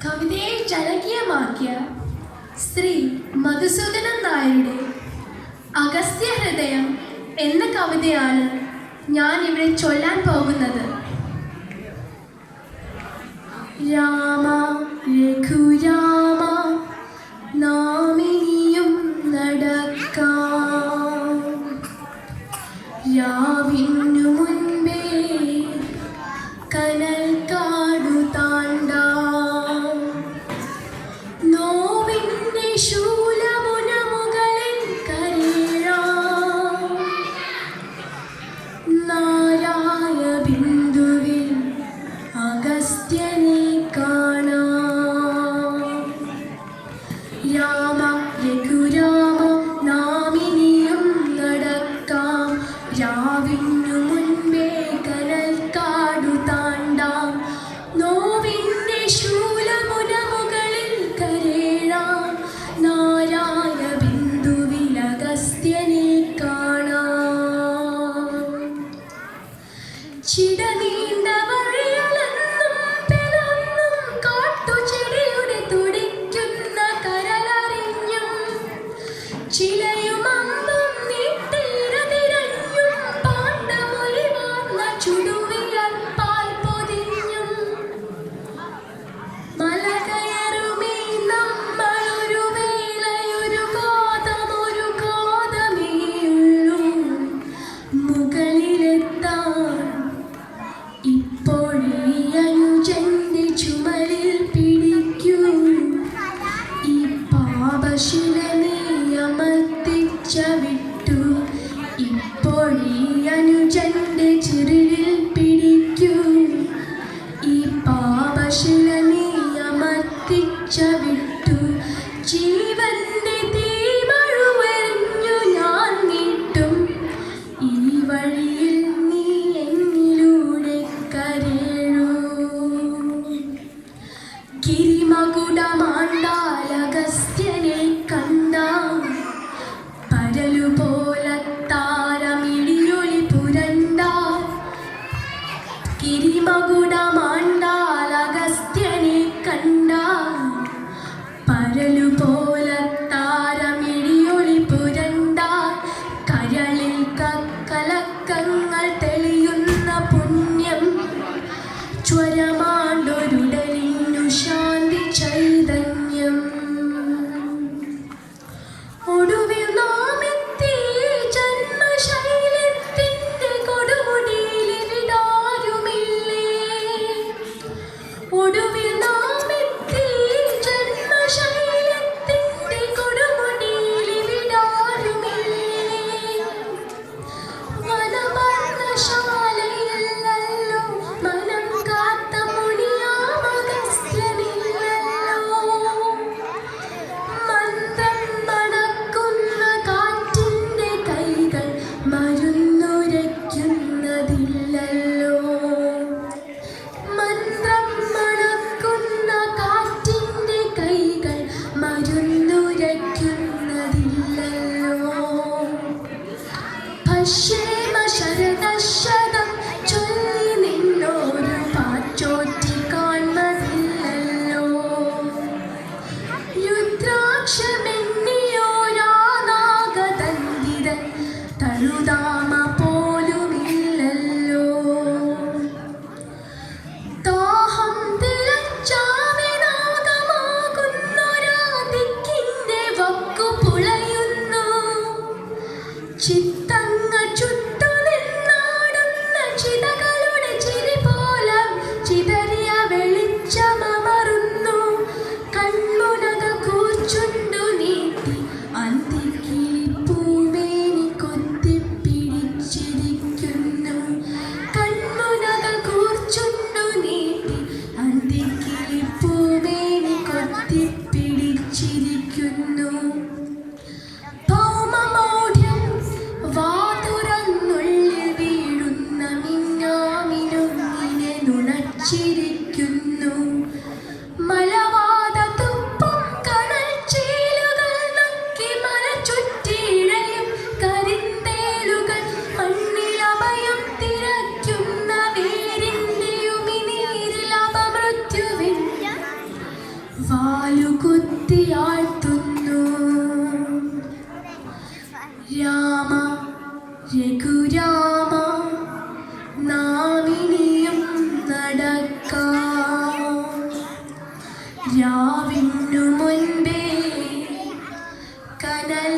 കവിതയെ ജനകീയമാക്കിയ ശ്രീ മധുസൂദനൻ നായരുടെ അഗസ്ത്യ ഹൃദയം എന്ന കവിതയാണ് ഞാൻ ഇവിടെ ചൊല്ലാൻ പോകുന്നത്. രാമ രഘുരാമ നാമിനിയും നടക്കാം, രാവിനു മുൻപേ കനൽ കാടു താണ്ടാം, നോവിൻ്റെ ശൂലമുന മുകളിൽ കരേറാം, നാരായ ബിന്ദുവിൽ അഗസ്ത്യനെ കാണാം. രാമ രഘുരാമ നാമിനിയും നടക്കാം, രാവിനു മുൻപേ കനൽ കാടു താണ്ടാം, നോവിൻ്റെ ശൂലമുന മുകളിൽ കരേറാം, നാരായ ബിന്ദുവിൽ അഗസ്ത്യനെ കാണാം. ചിടനീണ്ട വഴികളെന്നും പിളർന്നും കാട്ടുചെടിയുടെ തുടിക്കുന്ന കരളറിഞ്ഞും, ചിലയും അമ്പും നീട്ടിരതിരഞ്ഞും, പാണ്ഡമൊലിവാർന്ന ചുടുവിയൽപ്പാൽ പൊതിഞ്ഞും, മലകയറുമീ നമ്മളൊരു വേളയൊരു കാതമേയുള്ളൂ, മുകളിലെത്താൻ ഇപ്പോഴീ അനുജന്റെ ചുമലിൽ പിടിക്കൂ, ഈ പാപശില നീ അമർത്തിച്ച വിട്ടു, ഇപ്പോഴീ അനുജന്റെ ചിറിലിൽ പിടിക്കൂ, ഈ പാപശില നീ അമർത്തിച്ച വിട്ടു, ജീവന്റെ തീമഴുവെറിഞ്ഞു ഞാൻ നീട്ടും, ഈ വഴിയിൽ നീ എന്നിലൂടെ കരേഴൂ. ഗിരിമകുടമാണ്ടാൽ അഗസ്ത്യനെ കണ്ടാം, പരലുപോലത്താരമിടിയൊളി പുരണ്ടാൽ, ഗിരിമകുടമാണ്ടാൽ അഗസ്ത്യനെ കണ്ടാൽ, പരലുപോലത്താരമിടിയൊളി പുരണ്ടാൽ, കരളിൽ കലക്കങ്ങൾ തെളിയുന്ന പുണ്യം, ജ്വരമാണ്ടൊരുടലിനു ശാന്തി ചൈതന്യം. ഒടുവിൽ നാം എത്തി ജന്മശൈലത്തിന്റെ കൊടുമുടിയിൽ ഇവിടാരുമില്ലേ, ഒടുവിൽ നാം എത്തി ജന്മശൈലത്തിന്റെ കൊടുമുടിയിൽ ഇവിടാരുമില്ലേ, വനപർണശാലയില്ലല്ലോ മനം കാത്ത മുനിയാമഗസ്ത്യനില്ലല്ലോ, മന്ത്രം മണക്കുന്ന കാറ്റിന്റെ കൈകൾ മരുന്നുരയ്ക്കുന്നതില്ലല്ലോ, മന്ത്രം മണക്കുന്ന കാലുകുത്തിയാഴ്ത്തുന്നു. രാമ രഘുരാമ നാം ഇനിയും നടക്കാം. രാവിനു മുൻപേ കനൽ